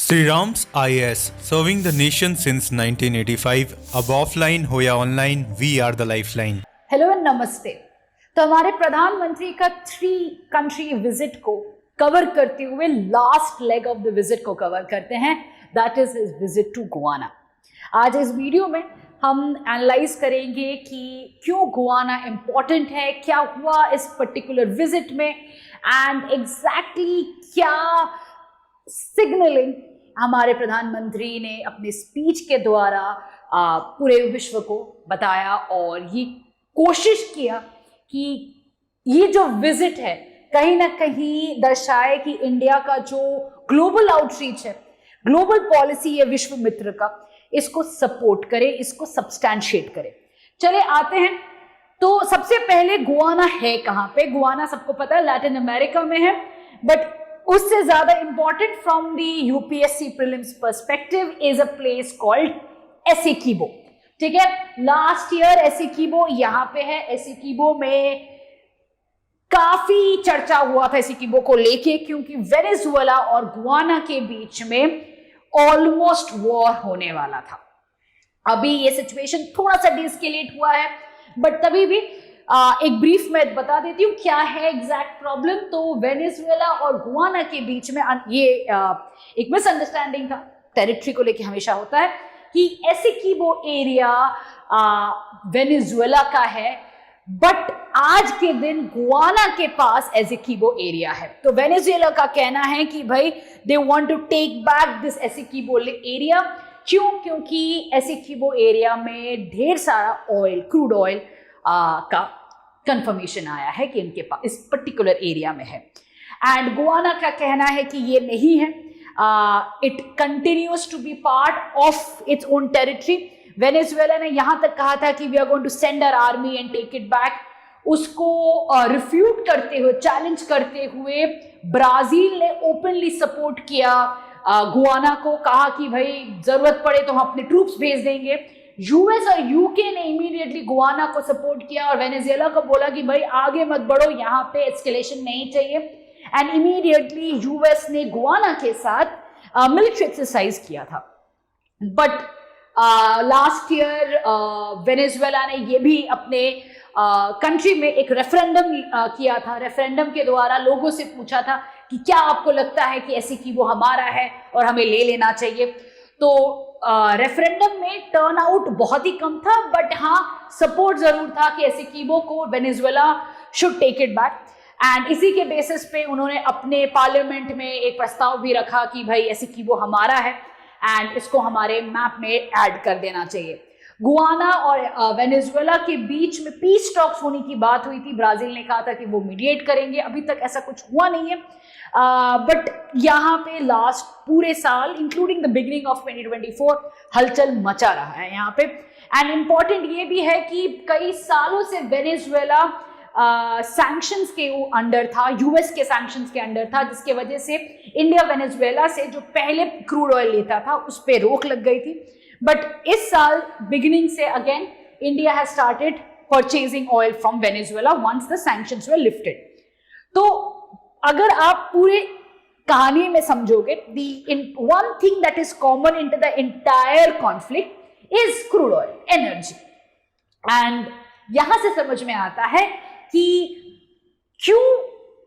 Sri Ram's IAS, serving the nation since 1985. अब offline हो या online, we are the lifeline. Hello and नमस्ते। तो हमारे प्रधानमंत्री का 3 कंट्री विजिट को कवर करते हुए last leg of the visit को कवर करते हैं, that is his visit to Guyana. आज इस वीडियो में हम एनालाइज करेंगे कि क्यों गुआना इंपॉर्टेंट है, क्या हुआ इस पर्टिकुलर विजिट में एंड एग्जैक्टली क्या सिग्नलिंग हमारे प्रधानमंत्री ने अपने स्पीच के द्वारा पूरे विश्व को बताया और ये कोशिश किया कि ये जो विजिट है कहीं ना कहीं दर्शाए कि इंडिया का जो ग्लोबल आउटरीच है, ग्लोबल पॉलिसी है विश्व मित्र का, इसको सपोर्ट करे, इसको सब्सटैंशिएट करे। चले आते हैं। तो सबसे पहले गुआना है कहाँ पे? गुआना सबको पता है लैटिन अमेरिका में है, बट उससे ज्यादा important from the UPSC prelims perspective is a place called Essequibo. ठीक है, लास्ट ईयर एसेकीबो यहाँ पे है। एसेकीबो में काफी चर्चा हुआ था एसेकीबो को लेके, क्योंकि वेनेजुएला और गुआना के बीच में ऑलमोस्ट वॉर होने वाला था। अभी ये सिचुएशन थोड़ा सा डिस्केलेट हुआ है, बट तभी भी एक ब्रीफ में बता देती हूँ क्या है एग्जैक्ट प्रॉब्लम। तो वेनेजुएला और गुआना के बीच में ये एक मिसअंडरस्टैंडिंग था, टेरिटरी को लेके हमेशा होता है कि एसेकीबो एरिया वेनेजुएला का है, बट आज के दिन गुआना के पास एसेकीबो एरिया है। तो वेनेजुएला का कहना है कि भाई they want to take back this Essequibo area. क्यों? क्योंकि एसेकीबो एरिया में ढेर सारा ऑयल, क्रूड ऑयल का कंफर्मेशन आया है कि इनके पास इस पर्टिकुलर एरिया में है। एंड गुआना का कहना है कि ये नहीं है, it continues to be part of its own territory. Venezuela ने यहां तक कहा था कि we are going to send our army and take it back. उसको रिफ्यूट करते हुए, चैलेंज करते हुए ब्राजील ने ओपनली सपोर्ट किया गुआना को, कहा कि भाई जरूरत पड़े तो हम अपने ट्रूप्स भेज देंगे। यूएस और यूके ने इमीडिएटली गुआना को सपोर्ट किया और वेनेजुएला को बोला कि भाई आगे मत बढ़ो, यहाँ पे एस्केलेशन नहीं चाहिए। एंड इमीडिएटली यूएस ने गुआना के साथ मिलिट्री एक्सरसाइज किया था। बट लास्ट ईयर वेनेजुएला ने ये भी अपने कंट्री में एक रेफरेंडम किया था। रेफरेंडम के द्वारा लोगों से पूछा था कि क्या आपको लगता है कि एसेकीबो हमारा है और हमें ले लेना चाहिए। तो रेफरेंडम में टर्नआउट बहुत ही कम था, बट हाँ सपोर्ट जरूर था कि एसेकीबो को Venezuela should take it back. And इसी के बेसिस पे उन्होंने अपने पार्लियामेंट में एक प्रस्ताव भी रखा कि भाई एसेकीबो हमारा है एंड इसको हमारे मैप में ऐड कर देना चाहिए। गुआना और वेनेजुएला के बीच में पीस टॉक्स होने की बात हुई थी। ब्राजील ने कहा था कि वो मीडिएट करेंगे, अभी तक ऐसा कुछ हुआ नहीं है। बट यहाँ पे लास्ट पूरे साल इंक्लूडिंग द बिगिनिंग ऑफ 2024 हलचल मचा रहा है यहाँ पे। एंड इम्पॉर्टेंट ये भी है कि कई सालों से वेनेजुएला सैंक्शंस के अंडर था, यूएस के सैंक्शंस के अंडर था, जिसके वजह से इंडिया वेनेजुएला से जो पहले क्रूड ऑयल लेता था उस पर रोक लग गई थी। बट इस साल बिगिनिंग से again India has started purchasing oil from Venezuela once the sanctions were lifted. तो अगर आप पूरे कहानी में समझोगे, one thing that is common into the entire conflict is crude oil, energy. And यहां से समझ में आता है कि क्यों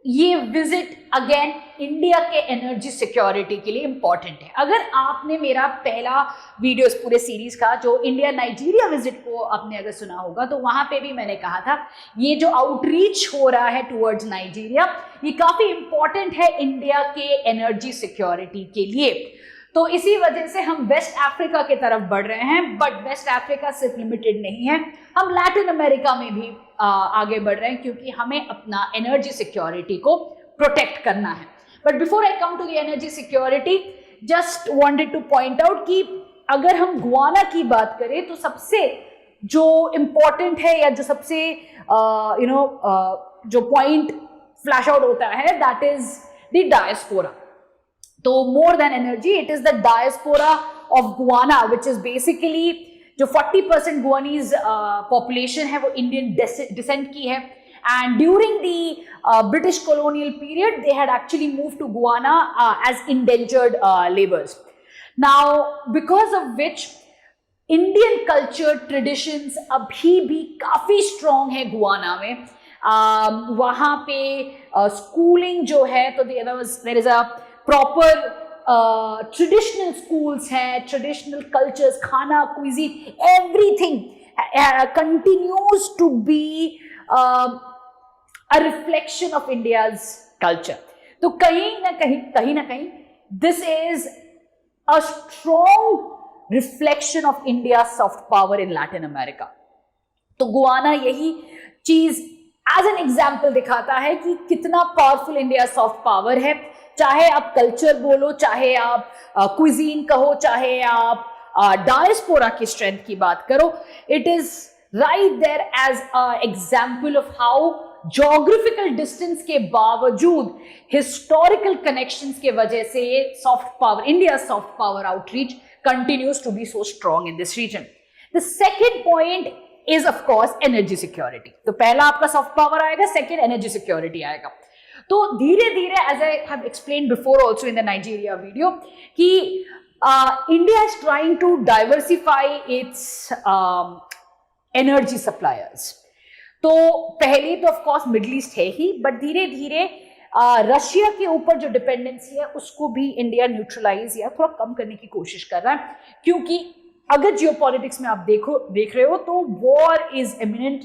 ये विजिट अगेन इंडिया के एनर्जी सिक्योरिटी के लिए इंपॉर्टेंट है। अगर आपने मेरा पहला वीडियो इस पूरे सीरीज का जो इंडिया नाइजीरिया विजिट को आपने अगर सुना होगा, तो वहां पे भी मैंने कहा था ये जो आउटरीच हो रहा है टुवर्ड्स नाइजीरिया, ये काफी इंपॉर्टेंट है इंडिया के एनर्जी सिक्योरिटी के लिए। तो इसी वजह से हम वेस्ट अफ्रीका की तरफ बढ़ रहे हैं, बट वेस्ट अफ्रीका सिर्फ लिमिटेड नहीं है, हम लैटिन अमेरिका में भी आगे बढ़ रहे हैं, क्योंकि हमें अपना एनर्जी सिक्योरिटी को प्रोटेक्ट करना है। But before I come to the energy security, just wanted to point out कि अगर हम गुआना की बात करें तो सबसे जो इंपॉर्टेंट है या जो सबसे जो पॉइंट फ्लैश आउट होता है, दैट इज द डायस्पोरा। तो more than energy, it is the diaspora of Guyana, which is basically जो 40% गुआनीज पॉपुलेशन है वो इंडियन डिसेंट की है। And during the British colonial period, they had actually moved to Guyana as indentured laborers. Now, because of which Indian culture traditions अभी भी काफ़ी strong है Guana में. वहाँ पे स्कूलिंग जो है तो there is a proper traditional schools हैं, ट्रेडिशनल कल्चर्स, खाना, cuisine, everything continues to be a reflection of India's culture. तो कहीं ना कहीं this is a strong reflection of India's soft power in Latin America. तो गुआना यही चीज as an example दिखाता है कि कितना पावरफुल इंडिया सॉफ्ट पावर है. चाहे आप कल्चर बोलो, चाहे आप क्विजीन कहो, चाहे आप डायस्पोरा की स्ट्रेंथ की बात करो, it is right there as a example of how geographical distance के बावजूद हिस्टोरिकल कनेक्शंस के वजह से ये soft power, India soft power outreach continues to be so strong in this region. The second point is of course energy security. तो पहला आपका soft power आएगा, सेकंड एनर्जी सिक्योरिटी आएगा. तो धीरे धीरे as I have explained before also in the Nigeria video कि India is trying to diversify its energy suppliers. तो पहले तो ऑफ कोर्स मिडिल ईस्ट है ही, बट धीरे धीरे रशिया के ऊपर जो डिपेंडेंसी है उसको भी इंडिया न्यूट्रलाइज या थोड़ा कम करने की कोशिश कर रहा है. क्योंकि अगर जियोपॉलिटिक्स में आप देख रहे हो तो war is imminent,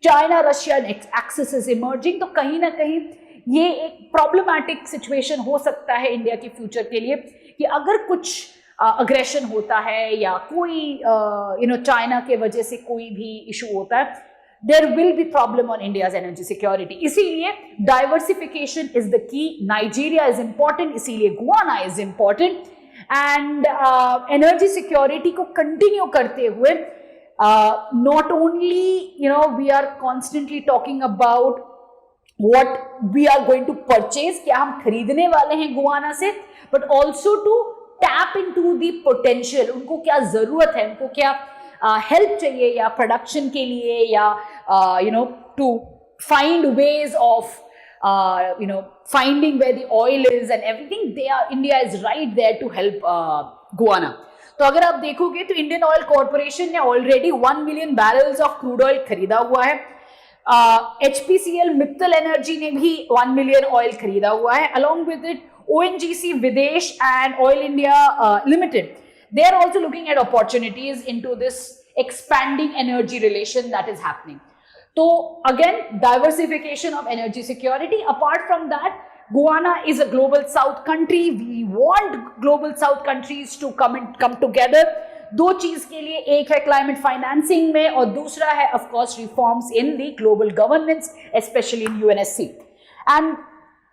China Russia axis is emerging. तो कहीं ना कहीं ये एक प्रॉब्लमैटिक सिचुएशन हो सकता है इंडिया के फ्यूचर के लिए कि अगर कुछ अग्रेशन होता है या कोई चाइना के वजह से कोई भी इशू होता है, there will be problem on India's energy security. इसीलिए diversification is the key. Nigeria is important, इसीलिए Guyana is important. And energy security को continue करते हुए not only we are constantly talking about what we are going to purchase, क्या हम खरीदने वाले हैं गुआना से, but also to tap into the potential. उनको क्या जरूरत है, उनको क्या हेल्प चाहिए या प्रोडक्शन के लिए या to find ways of finding where the oil is and everything. India is right there to help Guyana. तो अगर आप देखोगे तो इंडियन ऑयल कॉर्पोरेशन ने already 1 million barrels of crude oil खरीदा हुआ है. HPCL मित्तल एनर्जी ने भी 1 मिलियन ऑयल खरीदा हुआ है. अलॉन्ग विद इट ONGC विदेश and oil India limited, they are also looking at opportunities into this expanding energy relation that is happening. So again, diversification of energy security. Apart from that, Guyana is a global south country. We want global south countries to come together. दो चीज के लिए, एक है climate financing में और दूसरा है of course reforms in the global governance, specially in UNSC. And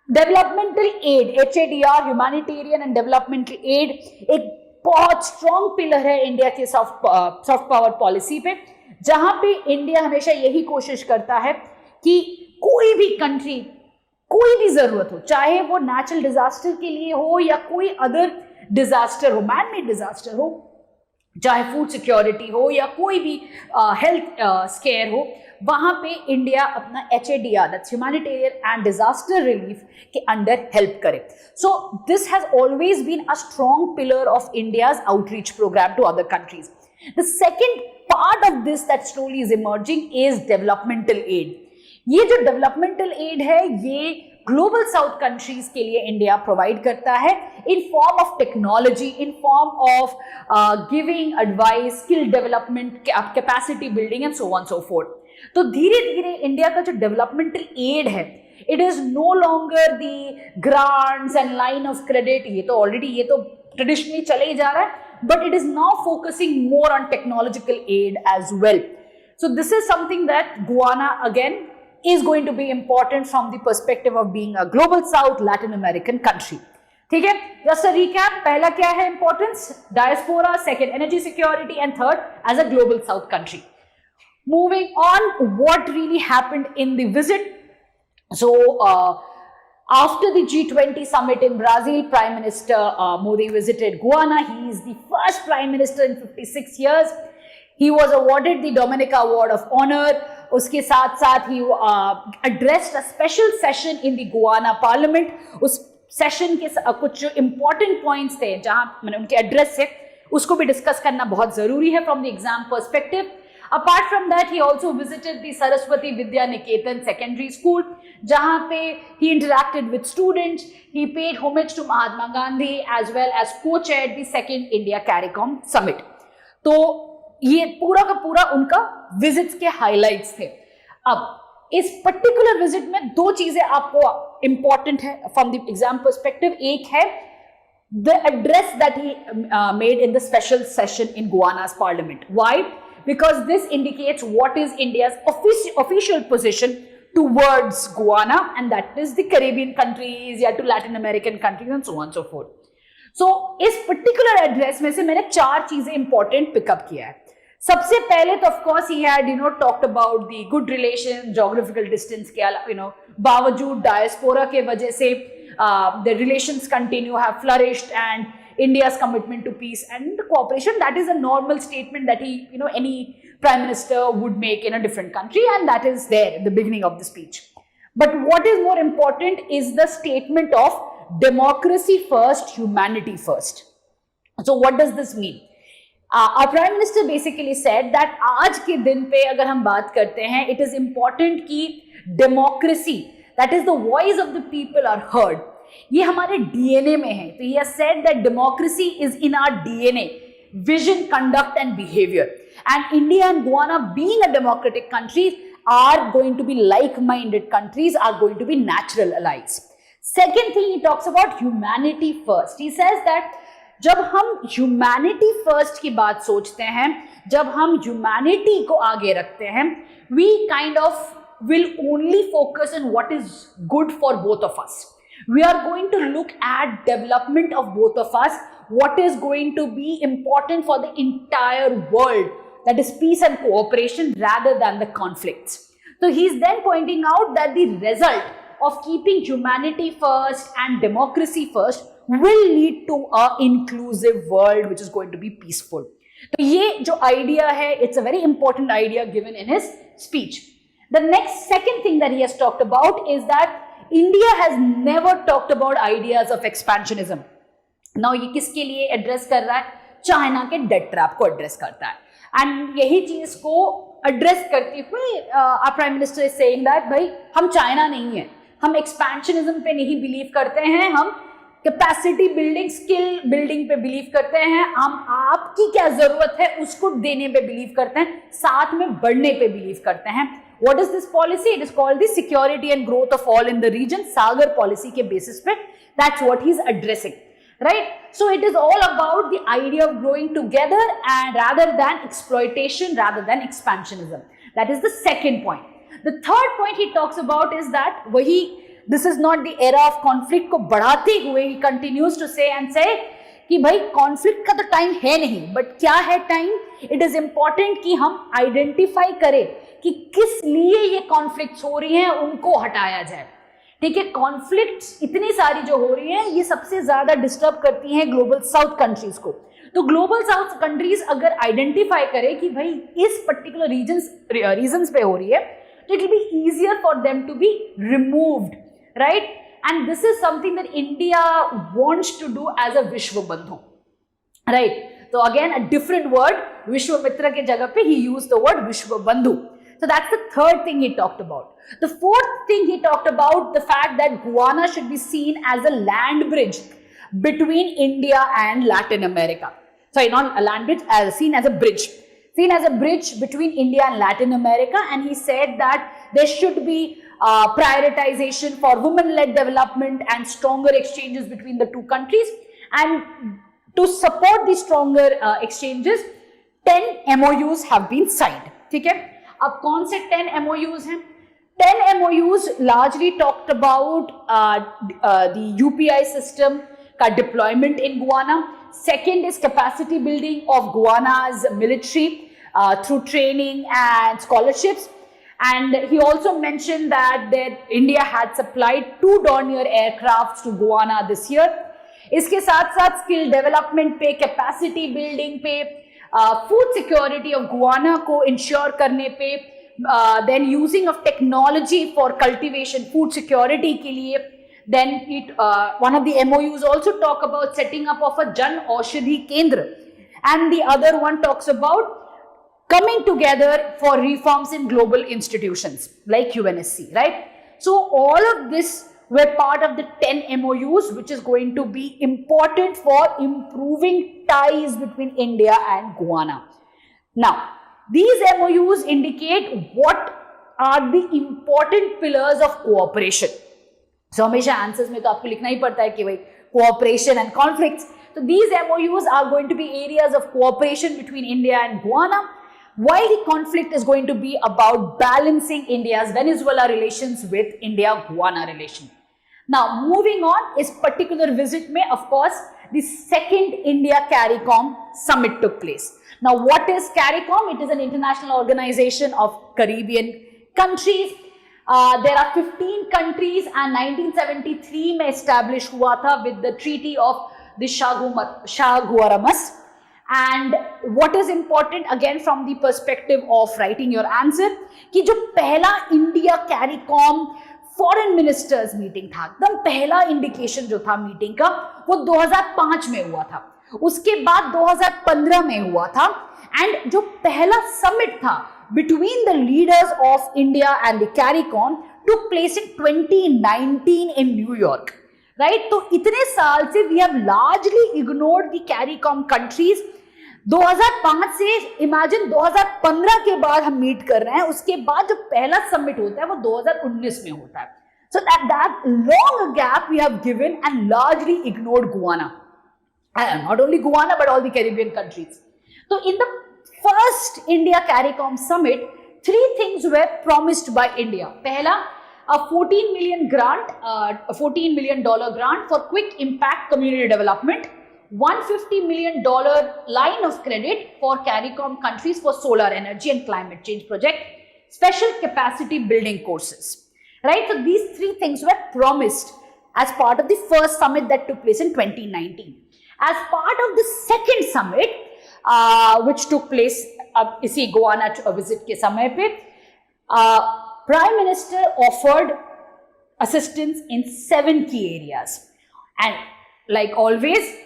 developmental aid, HADR, humanitarian and developmental aid एक बहुत स्ट्रॉन्ग पिलर है इंडिया के सॉफ्ट पावर पॉलिसी पे, जहां पे इंडिया हमेशा यही कोशिश करता है कि कोई भी कंट्री, कोई भी जरूरत हो, चाहे वो नेचुरल डिजास्टर के लिए हो या कोई अदर डिजास्टर हो, मैन मेड डिजास्टर हो, चाहे फूड सिक्योरिटी हो या कोई भी हेल्थ स्केयर हो, वहां पे इंडिया अपना HADR, that's humanitarian and disaster relief के अंडर हेल्प करे. So this has always been a strong pillar of India's outreach program to other countries. The second part of this that slowly is emerging is developmental aid. ये जो developmental aid है ये global south countries के लिए India provide करता है in form of technology, in form of giving advice, skill development, capacity building and so on so forth. तो धीरे धीरे इंडिया का जो डेवलपमेंटल एड है, it is no longer the grants and line of credit. ये तो traditionally चले ही जा रहा है, but it is now focusing more on technological aid as well. So this is something that Guyana again is going to be important from the perspective of being a global south Latin American country. ठीक है, just a recap. पहला क्या है importance? Diaspora, second energy security, and third as a global south country. Moving on, what really happened in the visit? So after the G20 summit in Brazil, Prime Minister Modi visited Guyana. He is the first Prime Minister in 56 years. He was awarded the Dominica Award of Honor. उसके साथ साथ ही addressed a special session in the Guyana Parliament. उस session के कुछ जो important points थे जहां मैंने उनके एड्रेस से उसको भी डिस्कस करना बहुत जरूरी है from the exam perspective. Apart from that, he also visited the Saraswati Vidya Niketan Secondary School, जहाँ पे he interacted with students. He paid homage to Mahatma Gandhi as well as co-chaired the second India CARICOM Summit. तो ये पूरा का पूरा उनका visits के highlights थे. अब इस पर्टिकुलर विजिट में दो चीजें आपको इंपॉर्टेंट है फ्रॉम द एग्जाम पर्सपेक्टिव. एक है the address that he made in the special session in Guyana's parliament. Why? Because this indicates what is India's official position towards Guyana, and that is the Caribbean countries या to Latin American countries and so on and so forth. So इस particular address में से मैंने 4 चीजें important pick up किया है. सबसे पहले तो of course he had talked about the good relations, geographical distance के बावजूद diaspora के वजह से the relations continue have flourished and India's commitment to peace and cooperation. That is a normal statement that any prime minister would make in a different country, and that is there at the beginning of the speech. But what is more important is the statement of democracy first, humanity first. So what does this mean? Our prime minister basically said that आज के दिन पे अगर हम बात करते हैं, it is important कि democracy, that is the voice of the people are heard. ये हमारे डीएनए में है. तो he has said that democracy is in our DNA, vision, conduct and behavior. And India and Guyana, being a democratic countries, are going to be like-minded countries, are going to be natural allies. Second thing he talks about humanity first. He says that जब हम humanity first की बात सोचते हैं, जब हम humanity को आगे रखते हैं, we kind of will only focus on what is good for both of us. We are going to look at development of both of us, what is going to be important for the entire world, that is peace and cooperation rather than the conflicts. So he is then pointing out that the result of keeping humanity first and democracy first will lead to an inclusive world which is going to be peaceful. So ये जो idea है, it's a very important idea given in his speech. The second thing that he has talked about is that India has never talked about ideas of expansionism. Now ये किसके लिए address कर रहा है? China के debt trap को address करता है. एंड यही चीज को एड्रेस करते हुए prime minister is saying that भाई हम चाइना नहीं है, हम एक्सपेंशनिज्म पे नहीं बिलीव करते हैं, हम कैपेसिटी बिल्डिंग, स्किल बिल्डिंग पे बिलीव करते हैं, हम आपकी क्या जरूरत है उसको देने पे बिलीव करते हैं, साथ में बढ़ने पे बिलीव करते हैं. What is this policy? It is called the security and growth of all in the region, Sagar policy के basis पे. That's what he's addressing, right? So it is all about the idea of growing together and rather than exploitation, rather than expansionism. That is the second point. The third point he talks about is that this is not the era of conflict को बढ़ाते हुए he continues to say कि भाई conflict का तो time है नहीं, but क्या है टाइम? इट इज इंपॉर्टेंट कि हम आइडेंटिफाई करें कि किस लिए ये कॉन्फ्लिक्ट्स हो रही हैं, उनको हटाया जाए. ठीक है, कॉन्फ्लिक्ट्स इतनी सारी जो हो रही हैं ये सबसे ज्यादा डिस्टर्ब करती हैं ग्लोबल साउथ कंट्रीज को. तो ग्लोबल साउथ कंट्रीज अगर आइडेंटिफाई करें कि भाई इस पर्टिकुलर रीजन्स पे हो रही है, तो it will be easier for them to be removed, right? And this is something that India wants to do as a Vishwabandhu, right? So again, a different word, Vishwamitra ke jagah pe he used the word Vishwabandhu. So that's the third thing he talked about. The fourth thing he talked about, the fact that Guyana should be seen as a land bridge between India and Latin America. Sorry, not a land bridge, seen as a bridge. Seen as a bridge between India and Latin America, and he said that there should be prioritization for women-led development and stronger exchanges between the two countries. And to support the stronger exchanges, 10 MOUs have been signed. ठीक है, अब कौन से 10 MOUs हैं? 10 MOUs largely talked about the UPI system का deployment in Guyana. Second is capacity building of Guyana's military through training and scholarships. And he also mentioned that India had supplied 2 Dornier aircrafts to Guyana this year. इसके साथ साथ skill development पे, capacity building पे, food security of Guyana को ensure करने पे, then using of technology for cultivation, food security के लिए, Then one of the MOUs also talk about setting up of a Jan Aushadhi Kendra, and the other one talks about coming together for reforms in global institutions like UNSC, right? So all of this were part of the 10 MOUs, which is going to be important for improving ties between India and Guyana. Now, these MOUs indicate what are the important pillars of cooperation. So, हमेशा answers में तो आपको लिखना ही पड़ता है कि भाई cooperation and conflicts. So, these MOUs are going to be areas of cooperation between India and Guyana, while the conflict is going to be about balancing India's Venezuela relations with India-Guyana relation. Now, moving on, is particular visit में, of course, the second India CARICOM summit took place. Now, what is CARICOM? It is an international organization of Caribbean countries. There are 15 countries, and 1973 में established हुआ था with the Treaty of the Chaguaramas. And what is important, again from the perspective of writing your answer, कि जो पहला India CARICOM foreign ministers meeting था, एकदम पहला indication जो था मीटिंग का, वो 2005 में हुआ था. उसके बाद 2015 में हुआ था. एंड जो पहला समिट था between the leaders of India and the CARICOM took place in 2019 in New York, right? तो इतने साल से we have largely ignored the CARICOM countries. 2005 से इमेजिन 2015 के बाद हम मीट कर रहे हैं, उसके बाद जो पहला समिट होता है वो 2019 में होता है. So that long gap we have given and largely ignored Guyana, not only Guyana but all the Caribbean countries. So in the first India CARICOM summit, 3 things were promised by India. पहला, a $14 million grant for quick impact community development, $150 million line of credit for CARICOM countries for solar energy and climate change project, special capacity building courses, right? So these 3 things were promised as part of the first summit that took place in 2019. As part of the second summit, which took place इसी Guyana visit के समय पे, Prime Minister offered assistance in 7 key areas, and like always,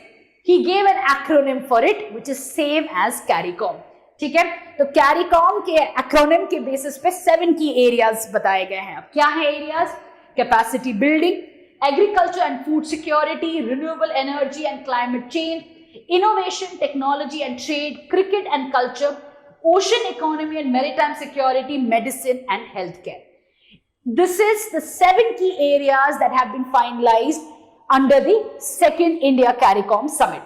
he gave an acronym for it, which is same as CARICOM. ठीक है? तो CARICOM के acronym के basis पे 7 key areas बताए गए हैं. अब क्या है areas? Capacity building, agriculture and food security, renewable energy and climate change, innovation, technology and trade, cricket and culture, ocean economy and maritime security, medicine and healthcare. This is the 7 key areas that have been finalized under the second India CARICOM summit.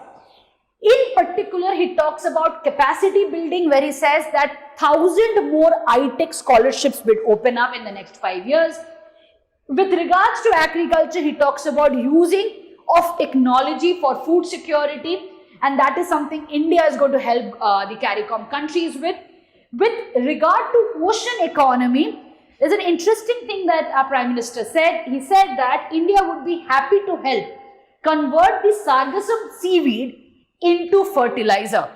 In particular, he talks about capacity building, where he says that 1,000 more iTech scholarships will open up in the next 5 years. With regards to agriculture, he talks about using of technology for food security, and that is something India is going to help the CARICOM countries with. With regard to ocean economy, there's an interesting thing that our Prime Minister said. He said that India would be happy to help convert the sargassum seaweed into fertilizer.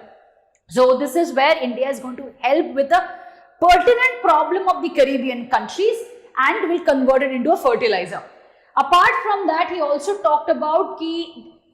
So this is where India is going to help with the pertinent problem of the Caribbean countries and will convert it into a fertilizer. Apart from that, he also talked about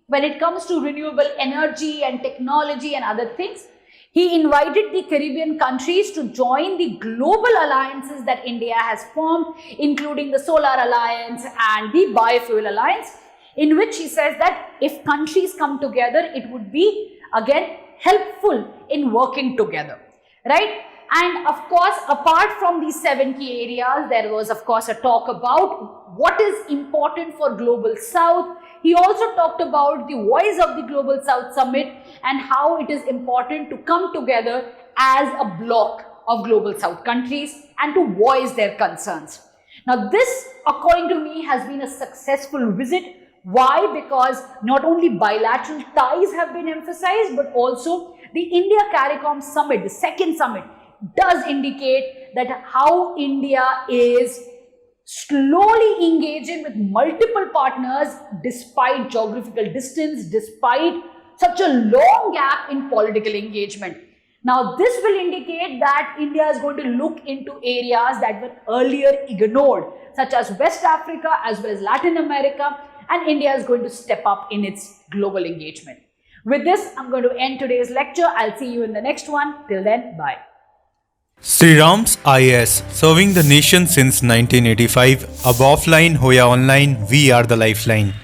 when it comes to renewable energy and technology and other things, he invited the Caribbean countries to join the global alliances that India has formed, including the Solar Alliance and the Biofuel Alliance, in which he says that if countries come together, it would be again helpful in working together, right? And of course, apart from these 7 key areas, there was of course a talk about what is important for Global South. He also talked about the Voice of the Global South Summit and how it is important to come together as a bloc of Global South countries and to voice their concerns. Now this, according to me, has been a successful visit. Why? Because not only bilateral ties have been emphasized, but also the India CARICOM Summit, the second summit, does indicate that how India is slowly engaging with multiple partners despite geographical distance, despite such a long gap in political engagement. Now, this will indicate that India is going to look into areas that were earlier ignored, such as West Africa as well as Latin America, and India is going to step up in its global engagement. With this, I'm going to end today's lecture. I'll see you in the next one. Till then, bye. Sri Ram's IAS, serving the nation since 1985. Ab offline, hoya online, we are the lifeline.